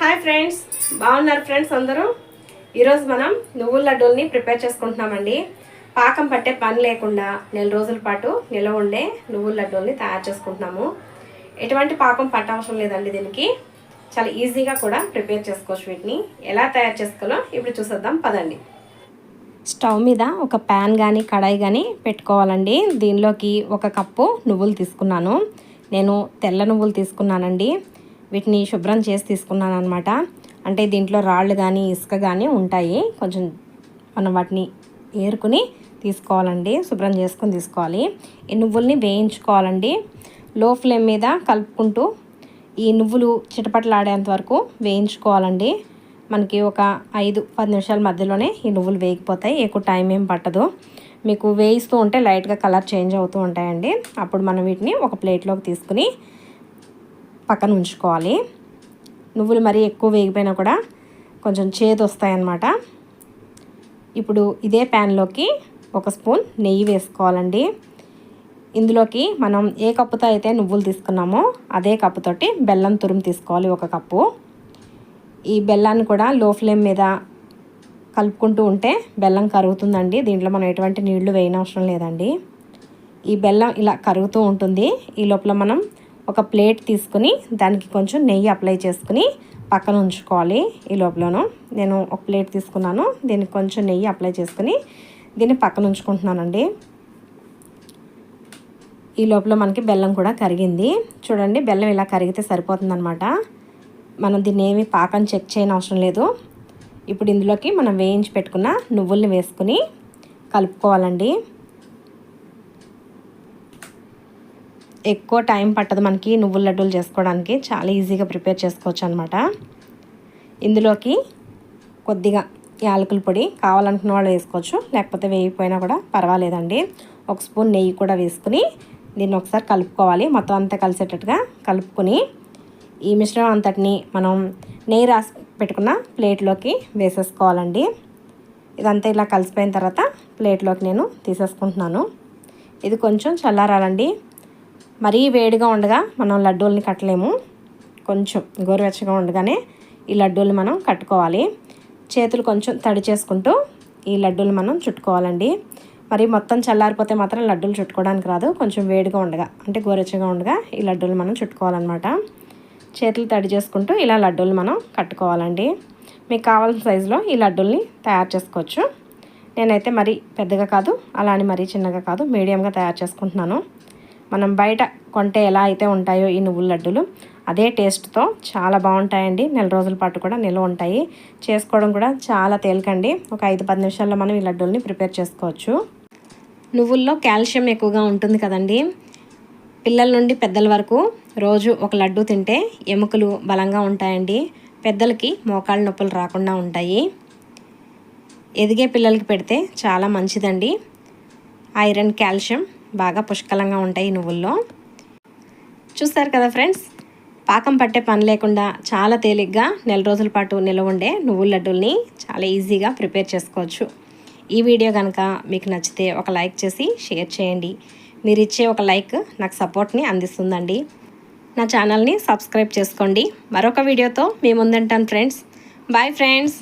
Hi friends, బాగున్నారు friends అందరూ. ఈరోజు మనం నువ్వుల లడ్డూల్ని ప్రిపేర్ చేసుకుంటున్నామండి. పాకం పట్టే పని లేకుండా నెల రోజుల పాటు నిల్వ ఉండే నువ్వుల లడ్డూల్ని తయారు చేసుకుంటున్నాము. ఎటువంటి పాకం పట్టవసరం లేదండి. దీనికి చాలా ఈజీగా కూడా ప్రిపేర్ చేసుకోవచ్చు. వీటిని ఎలా తయారు చేసుకోవాలో ఇప్పుడు చూసేద్దాం పదండి. స్టవ్ మీద ఒక ప్యాన్ కానీ కడాయి కానీ పెట్టుకోవాలండి. దీనిలోకి 1 కప్పు నువ్వులు తీసుకున్నాను. నేను తెల్ల నువ్వులు తీసుకున్నానండి. వీటిని శుభ్రం చేసి తీసుకున్నాను అనమాట. అంటే దీంట్లో రాళ్ళు కానీ ఇసుక కానీ ఉంటాయి. కొంచెం మనం వాటిని ఏరుకుని తీసుకోవాలండి, శుభ్రం చేసుకొని తీసుకోవాలి. ఈ నువ్వుల్ని వేయించుకోవాలండి. లో ఫ్లేమ్ మీద కలుపుకుంటూ ఈ నువ్వులు చిటపటలాడేంత వరకు వేయించుకోవాలండి. మనకి ఒక 5-10 నిమిషాల మధ్యలోనే ఈ నువ్వులు వేగిపోతాయి. ఎక్కువ టైం ఏం పట్టదు. మీకు వేయిస్తూ ఉంటే లైట్గా కలర్ చేంజ్ అవుతూ ఉంటాయండి. అప్పుడు మనం వీటిని ఒక ప్లేట్లోకి తీసుకుని పక్కన ఉంచుకోవాలి. నువ్వులు మరీ ఎక్కువ వేగిపోయినా కూడా కొంచెం చేదు వస్తాయన్నమాట. ఇప్పుడు ఇదే ప్యాన్లోకి 1 స్పూన్ నెయ్యి వేసుకోవాలండి. ఇందులోకి మనం ఏ కప్పుతో అయితే నువ్వులు తీసుకున్నామో అదే కప్పుతోటి బెల్లం తురుము తీసుకోవాలి. 1 కప్పు. ఈ బెల్లాన్ని కూడా లో ఫ్లేమ్ మీద కలుపుకుంటూ ఉంటే బెల్లం కరుగుతుందండి. దీంట్లో మనం ఎటువంటి నీళ్లు వేయనవసరం లేదండి. ఈ బెల్లం ఇలా కరుగుతూ ఉంటుంది. ఈ లోపల మనం ఒక ప్లేట్ తీసుకుని దానికి కొంచెం నెయ్యి అప్లై చేసుకుని పక్కన ఉంచుకోవాలి. ఈ లోపలను నేను ఒక ప్లేట్ తీసుకున్నాను. దీనికి కొంచెం నెయ్యి అప్లై చేసుకుని దీన్ని పక్కన ఉంచుకుంటున్నానండి. ఈ లోపల మనకి బెల్లం కూడా కరిగింది. చూడండి, బెల్లం ఇలా కరిగితే సరిపోతుందన్నమాట. మనం దీన్ని ఏమి పాకం చెక్ చేయని అవసరం లేదు. ఇప్పుడు ఇందులోకి మనం వేయించి పెట్టుకున్న నువ్వుల్ని వేసుకుని కలుపుకోవాలండి. ఎక్కువ టైం పట్టదు మనకి నువ్వుల లడ్డూలు చేసుకోవడానికి. చాలా ఈజీగా ప్రిపేర్ చేసుకోవచ్చు అనమాట. ఇందులోకి కొద్దిగా యాలకుల పొడి కావాలనుకున్న వాళ్ళు వేసుకోవచ్చు, లేకపోతే వేయిపోయినా కూడా పర్వాలేదండి. 1 స్పూన్ నెయ్యి కూడా వేసుకుని దీన్ని ఒకసారి కలుపుకోవాలి. మొత్తం అంతా కలిసేటట్టుగా కలుపుకొని ఈ మిశ్రమం అంతటిని మనం నెయ్యి రాసి పెట్టుకున్న ప్లేట్లోకి వేసేసుకోవాలండి. ఇదంతా ఇలా కలిసిపోయిన తర్వాత ప్లేట్లోకి నేను తీసేసుకుంటున్నాను. ఇది కొంచెం చల్లారాలండి. మరీ వేడిగా ఉండగా మనం లడ్డూల్ని కట్టలేము. కొంచెం గోరువెచ్చగా ఉండగానే ఈ లడ్డూల్ని మనం కట్టుకోవాలి. చేతులు కొంచెం తడి చేసుకుంటూ ఈ లడ్డూలు మనం చుట్టుకోవాలండి. మరి మొత్తం చల్లారిపోతే మాత్రం లడ్డూలు చుట్టుకోవడానికి రాదు. కొంచెం వేడిగా ఉండగా అంటే గోరువెచ్చగా ఉండగా ఈ లడ్డూలు మనం చుట్టుకోవాలన్నమాట. చేతులు తడి చేసుకుంటూ ఇలా లడ్డూలు మనం కట్టుకోవాలండి. మీకు కావాల్సిన సైజులో ఈ లడ్డూల్ని తయారు చేసుకోవచ్చు. నేనైతే మరీ పెద్దగా కాదు, అలా అని మరీ చిన్నగా కాదు, మీడియంగా తయారు చేసుకుంటున్నాను. మనం బయట కొంటే ఎలా అయితే ఉంటాయో ఈ నువ్వుల లడ్డూలు అదే టేస్ట్తో చాలా బాగుంటాయండి. నెల రోజుల పాటు కూడా నిల్వ ఉంటాయి. చేసుకోవడం కూడా చాలా తేలికండి. ఒక 5-10 నిమిషాల్లో మనం ఈ లడ్డూల్ని ప్రిపేర్ చేసుకోవచ్చు. నువ్వుల్లో కాల్షియం ఎక్కువగా ఉంటుంది కదండి. పిల్లల నుండి పెద్దల వరకు రోజు ఒక లడ్డూ తింటే ఎముకలు బలంగా ఉంటాయండి. పెద్దలకి మోకాళ్ళ నొప్పులు రాకుండా ఉంటాయి. ఎదిగే పిల్లలకి పెడితే చాలా మంచిదండి. ఐరన్, కాల్షియం బాగా పుష్కలంగా ఉంటాయి నువ్వుల్లో. చూస్తారు కదా ఫ్రెండ్స్, పాకం పట్టే పని లేకుండా చాలా తేలిగ్గా నెల రోజుల పాటు నిల్వ ఉండే నువ్వుల లడ్డూల్ని చాలా ఈజీగా ప్రిపేర్ చేసుకోవచ్చు. ఈ వీడియో కనుక మీకు నచ్చితే ఒక లైక్ చేసి షేర్ చేయండి. మీరు ఇచ్చే ఒక లైక్ నాకు సపోర్ట్ని అందిస్తుందండి. నా ఛానల్ని సబ్స్క్రైబ్ చేసుకోండి. మరొక వీడియోతో మీ ముందుంటాను ఫ్రెండ్స్. Bye friends.